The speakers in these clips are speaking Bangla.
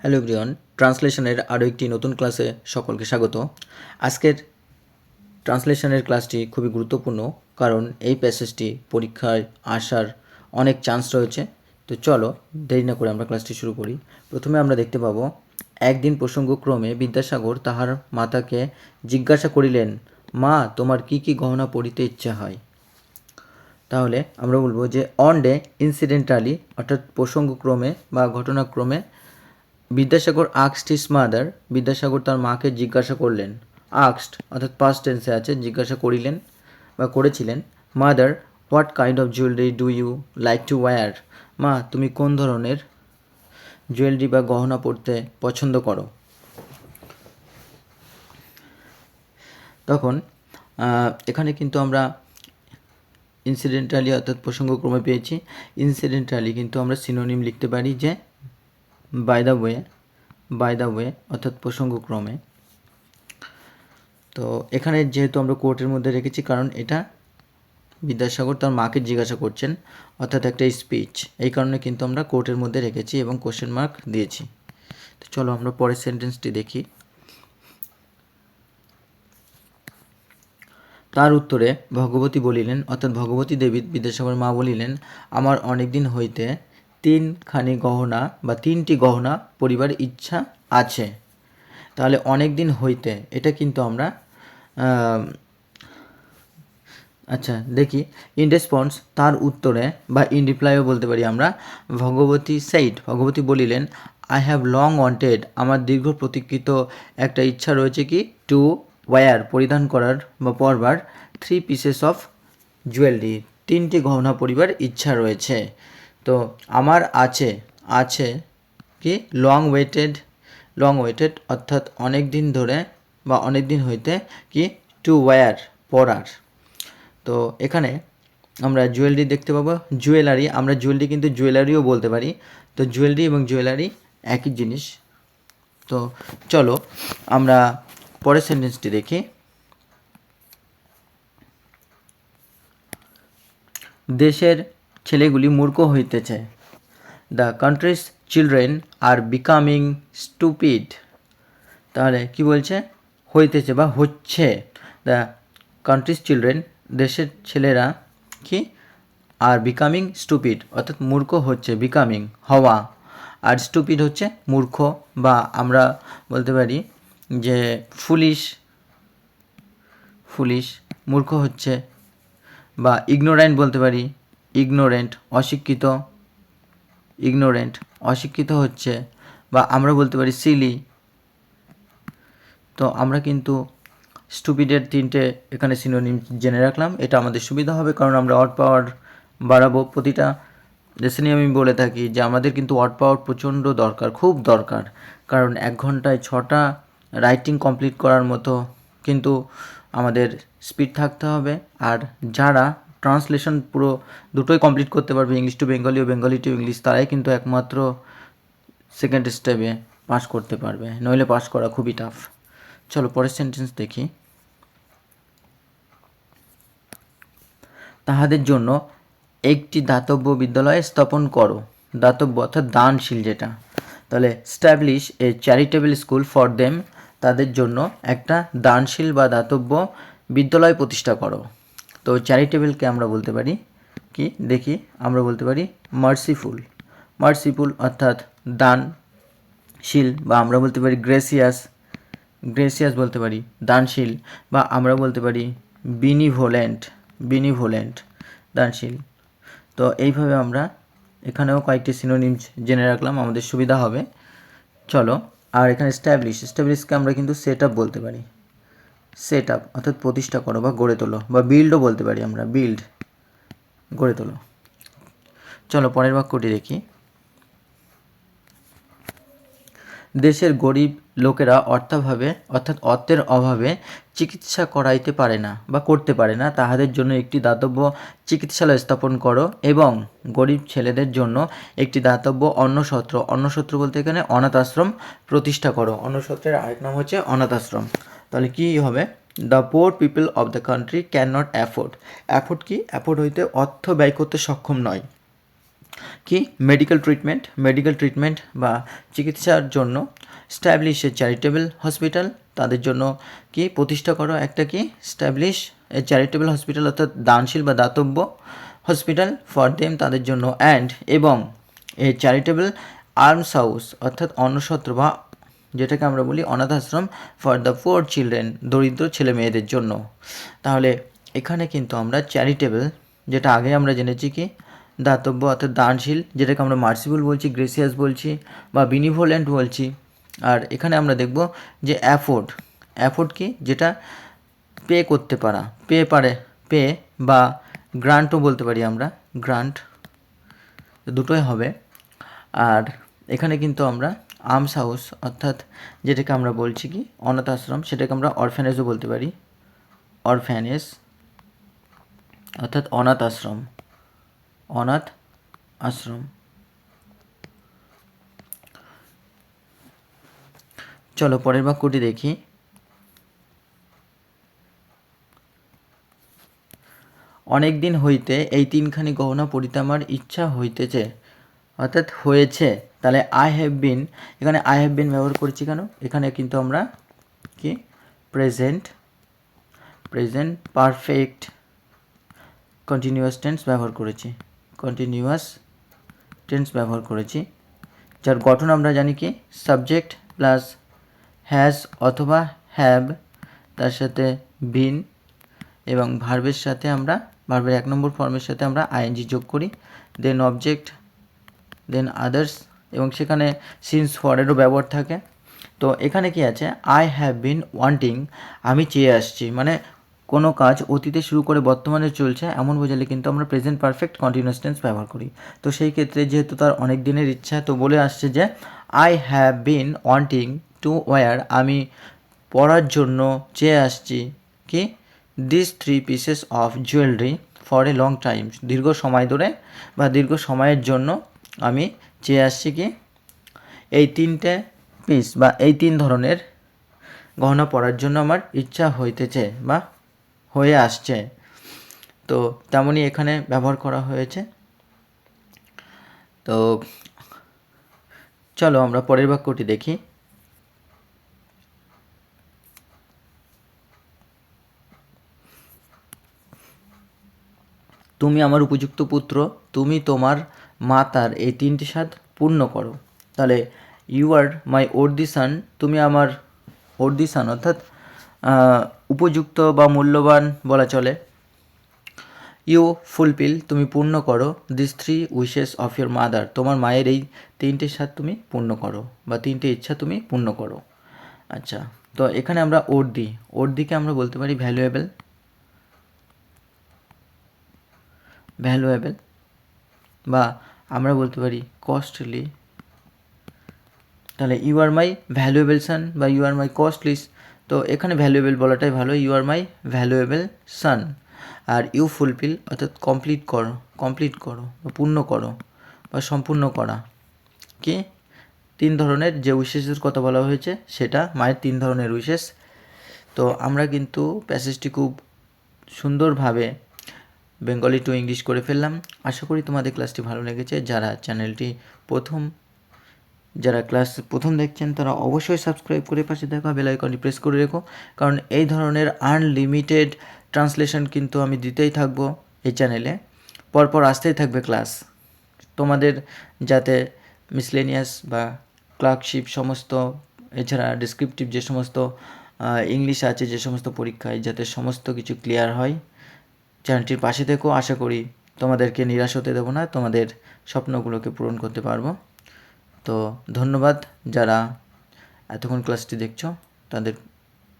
হ্যালো এভরিওয়ান, ট্রান্সলেশনের আরও একটি নতুন ক্লাসে সকলকে স্বাগত। আজকের ট্রান্সলেশনের ক্লাসটি খুবই গুরুত্বপূর্ণ, কারণ এই প্যাসেজটি পরীক্ষায় আসার অনেক চান্স রয়েছে। তো চলো দেরি না করে আমরা ক্লাসটি শুরু করি। প্রথমে আমরা দেখতে পাবো, একদিন প্রসঙ্গক্রমে বিদ্যাসাগর তাহার মাতাকে জিজ্ঞাসা করিলেন, মা, তোমার কি কি গহনা পরিতে ইচ্ছা হয়? তাহলে আমরা বলবো যে অন ডে ইনসিডেন্টালি, অর্থাৎ প্রসঙ্গক্রমে বা ঘটনাক্রমে, বিদ্যাসাগর আক্সড হিজ মাদার, বিদ্যাসাগর তার মাকে জিজ্ঞাসা করলেন। আক্সড অর্থাৎ পাস্ট টেন্সে আছে, জিজ্ঞাসা করিলেন বা করেছিলেন। Mother, what kind of jewellery do you like to wear? মা, তুমি কোন ধরনের জুয়েলারি বা গহনা পরতে পছন্দ করো? তখন এখানে কিন্তু আমরা ইনসিডেন্টালি অর্থাৎ প্রসঙ্গক্রমে পেয়েছি। ইনসিডেন্টালি কিন্তু আমরা সিনোনিম লিখতে পারি যে বাই দ্য ওয়ে অর্থাৎ প্রসঙ্গক্রমে। তো এখানে যেহেতু আমরা কোর্টের মধ্যে রেখেছি, কারণ এটা বিদ্যাসাগর তার মাকে জিজ্ঞাসা করছেন, অর্থাৎ একটা স্পিচ, এই কারণে কিন্তু আমরা কোর্টের মধ্যে রেখেছি এবং কোশ্চেন মার্ক দিয়েছি। তো চলো আমরা পরের সেন্টেন্সটি দেখি। তার উত্তরে ভগবতী বলিলেন, অর্থাৎ ভগবতী দেবী বিদ্যাসাগর মা বলিলেন, আমার অনেক দিন হইতে তিনটি গহনা পরিবার ইচ্ছা আছে। তাহলে অনেক দিন হইতে, এটা কিন্তু আমরা আচ্ছা দেখি, ইন রেসপন্স, তার উত্তরে বা ইন রিপ্লাইও বলতে পারি আমরা, ভগবতী সেইড, ভগবতী বলিলেন, আই হ্যাভ লং ওয়ান্টেড, আমার দীর্ঘ প্রতীক্ষিত একটা ইচ্ছা রয়েছে কি, টু ওয়্যার, পরিধান করার বা পরবার, 3 পিসেস অফ জুয়েলারি, 3টি গহনা পরিবার ইচ্ছা রয়েছে। তো আমার আছে কি, লং ওয়েটেড অর্থাৎ অনেক দিন ধরে বা অনেক দিন হইতে, কি, টু ওয়্যার, পরার। তো এখানে আমরা জুয়েলারি দেখতে পাবো, জুয়েলারি, আমরা জুয়েলারি কিন্তু জুয়েলারিও বলতে পারি। তো জুয়েলারি এবং জুয়েলারি একই জিনিস। তো চলো আমরা পরের সেন্টেন্সটি দেখি। দেশের ছেলেগুলি মূর্খ হইতেছে। The countries children are becoming stupid. তাহলে কি বলছে, হইতেছে বা হচ্ছে। দ্য কান্ট্রিজ চিলড্রেন, দেশের ছেলেরা কি, আর বিকামিং স্টুপিড অর্থাৎ মূর্খ হচ্ছে, বিকামিং হওয়া, আর স্টুপিড হচ্ছে মূর্খ, বা আমরা বলতে পারি যে ফুলিশ মূর্খ হচ্ছে, বা ইগনোরেন্ট বলতে পারি, অশিক্ষিত হচ্ছে, বা আমরা বলতে পারি সিলি। তো আমরা কিন্তু স্টুপিডের 3টে এখানে সিনোনিম জেনে রাখলাম, এটা আমাদের সুবিধা হবে, কারণ আমরা ওয়ার্ড পাওয়ার বাড়াবো। প্রতিটা লেসনে আমি বলে থাকি যে আমাদের কিন্তু ওয়ার্ড পাওয়ার প্রচণ্ড দরকার, খুব দরকার, কারণ 1 ঘন্টায় 6টা রাইটিং কমপ্লিট করার মতো কিন্তু আমাদের স্পিড থাকতে হবে। আর যারা ট্রান্সলেশন পুরো দুটোই কমপ্লিট করতে পারবে, ইংলিশ টু বেঙ্গলি ও বেঙ্গলি টু ইংলিশ, তারাই কিন্তু একমাত্র সেকেন্ড স্টেপে পাস করতে পারবে, নইলে পাস করা খুবই টাফ। চলো পরের সেন্টেন্স দেখি। তাহাদের জন্য একটি দাতব্য বিদ্যালয় স্থাপন করো। দাতব্য অর্থাৎ দানশীল যেটা, তাহলে establish A charitable school for them, তাদের জন্য একটা দানশীল বা দাতব্য বিদ্যালয় প্রতিষ্ঠা করো। তো চ্যারিটেবলকে আমরা বলতে পারি কি, দেখি, আমরা বলতে পারি মার্সিফুল অর্থাৎ দানশীল, বা আমরা বলতে পারি গ্রেসিয়াস বলতে পারি দানশীল, বা আমরা বলতে পারি বিনিভোলেন্ট দানশীল। তো এইভাবে আমরা এখানেও কয়েকটি সিনোনিমস জেনে রাখলাম, আমাদের সুবিধা হবে। চলো, আর এখানে স্ট্যাবলিশকে আমরা কিন্তু সেট আপ বলতে পারি, সেট আপ অর্থাৎ প্রতিষ্ঠা করো বা গড়ে তোলো, বা বিল্ডও বলতে পারি আমরা, গড়ে তোলো। চলো পরের বাক্যটি দেখি। দেশের গরিব লোকেরা অর্থাৎ অর্থের অভাবে চিকিৎসা করাইতে পারে না বা করতে পারে না, তাহাদের জন্য একটি দাতব্য চিকিৎসালয় স্থাপন করো, এবং গরিব ছেলেদের জন্য একটি দাতব্য অন্নসত্র বলতে এখানে অনাথ আশ্রম প্রতিষ্ঠা করো। অন্নসত্রের আরেক নাম হচ্ছে অনাথ আশ্রম। তাহলে কী হবে, the poor people of the country can not afford কি, অ্যাফোর্ড হইতে অর্থ ব্যয় করতে সক্ষম নয়, কি মেডিকেল ট্রিটমেন্ট বা চিকিৎসার জন্য স্ট্যাবলিশ এ চ্যারিটেবল হসপিটাল, তাদের জন্য কি প্রতিষ্ঠা করো একটা কি স্ট্যাবলিশ এ চ্যারিটেবল হসপিটাল অর্থাৎ দানশীল বা দাতব্য হসপিটাল ফর দেম তাদের জন্য, অ্যান্ড এবং এ চ্যারিটেবল আর্মস হাউস অর্থাৎ অন্নসত্র বা যেটাকে আমরা বলি অনাথ আশ্রম ফর দ্য পুয়ার চিলড্রেন দরিদ্র ছেলে মেয়েদের জন্য। তাহলে এখানে কিন্তু আমরা চ্যারিটেবল, যেটা আগে আমরা জেনেছি কি দাতব্য অর্থাৎ দানশীল, যেটাকে আমরা মার্সিবল বলছি, গ্রেসিয়াস বলছি বা বিনিভোলেন্ট বলছি। আর এখানে আমরা দেখব যে অ্যাফোর্ড কি যেটা পে করতে পারা, পে বা গ্রান্টও বলতে পারি আমরা, গ্রান্ট দুটোই হবে। আর এখানে কিন্তু আমরা আর্মস হাউস অর্থাৎ যেটাকে আমরা বলছি কি অনাথ আশ্রম, সেটাকে আমরা অরফ্যানেজও বলতে পারি, অরফ্যানেজ অর্থাৎ অনাথ আশ্রম। চলো পরের বাক্যটি দেখি। অনেক দিন হইতে এই তিনখানি গহনা পরিতে আমার ইচ্ছা হইতেছে অর্থাৎ হয়েছে। তাহলে আই হ্যাভ বিন, এখানে আই হ্যাভ বিন ব্যবহার করেছি কেন? এখানে কিন্তু আমরা কি প্রেজেন্ট পারফেক্ট কন্টিনিউয়াস টেন্স ব্যবহার করেছি, যার গঠন আমরা জানি কি সাবজেক্ট প্লাস হ্যাজ অথবা হ্যাভ, তার সাথে বিন এবং ভার্বের সাথে আমরা ভার্বের 1 নম্বর ফর্মের সাথে আমরা আইএনজি যোগ করি, দেন অবজেক্ট, দেন আদার্স, এবং সেখানে সিন্স ফরেরও ব্যবহার থাকে। তো এখানে কি আছে, আই হ্যাভ বিন ওয়ান্টিং, আমি চেয়ে আসছি, মানে কোনো কাজ অতীতে শুরু করে বর্তমানে চলছে এমন বোঝালে কিন্তু আমরা প্রেজেন্ট পারফেক্ট কন্টিনিউয়াস টেন্স ব্যবহার করি। তো সেই ক্ষেত্রে যেহেতু তার অনেক দিনের ইচ্ছা, তো বলে আসছে যে I have been wanting to wire, আমি পরার জন্য চেয়ে আসছি কি this 3 pieces of jewellery for a long time, দীর্ঘ সময় ধরে বা দীর্ঘ সময়ের জন্য আমি চেয়ে আসছি কি এই 3টে পিস বা এই 3 ধরনের গহনা পরার জন্য আমার ইচ্ছা হইতেছে বা হয়ে আসছে। তো তেমনই এখানে ব্যবহার করা হয়েছে। তো চলো আমরা পরের বাক্যটি দেখি। তুমি আমার উপযুক্ত পুত্র, তুমি তোমার মাতার এই 3টি স্বাদ পূর্ণ করো। তাহলে ইউ আর মাই ওর্দি সান, তুমি আমার ওর্দি সান অর্থাৎ উপযুক্ত বা মূল্যবান বলা চলে। ইউ ফুলফিল, তুমি পূর্ণ করো this 3 wishes of your mother, তোমার মায়ের এই 3টে স্বাদ তুমি পূর্ণ করো বা 3টে ইচ্ছা তুমি পূর্ণ করো। আচ্ছা, তো এখানে আমরা ওর্দিকে আমরা বলতে পারি ভ্যালুয়েবল বা আমরা বলতে পারি কস্টলি। তাহলে ইউ আর মাই ভ্যালুয়েবল সান বা ইউ আর মাই কস্টলি, তো এখানে ভ্যালুয়েবল বলাটাই ভালো, you are my valuable son. Are you fulfil অর্থাৎ কমপ্লিট করো বা পূর্ণ করো বা সম্পূর্ণ করা, কি 3 ধরনের যে উইশেসের কথা বলা হয়েছে সেটা মায়ের 3 ধরনের উইশেস। তো আমরা কিন্তু প্যাসেজটি খুব সুন্দরভাবে বেঙ্গলি টু ইংলিশ করে ফেললাম। আশা করি তোমাদের ক্লাসটি ভালো লেগেছে। যারা ক্লাস প্রথম দেখছেন তারা অবশ্যই সাবস্ক্রাইব করে পাশে দেখা বেল আইকনটি প্রেস করে রেখো, কারণ এই ধরনের আনলিমিটেড ট্রান্সলেশন কিন্তু আমি দিতেই থাকবো এই চ্যানেলে, পরপর আসতেই থাকবে ক্লাস। তোমাদের যাতে মিসলেনিয়াস বা ক্লার্কশিপ সমস্ত, এছাড়া ডিসক্রিপটিভ যে সমস্ত ইংলিশ আছে যে সমস্ত পরীক্ষায়, যাতে সমস্ত কিছু ক্লিয়ার হয়, চ্যানেলটির পাশে থেকেও আশা করি তোমাদেরকে নিরাশ হতে দেবো না, তোমাদের স্বপ্নগুলোকে পূরণ করতে পারবো। তো ধন্যবাদ, যারা এতক্ষণ ক্লাসটি দেখছো তাদের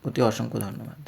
প্রতি অসংখ্য ধন্যবাদ।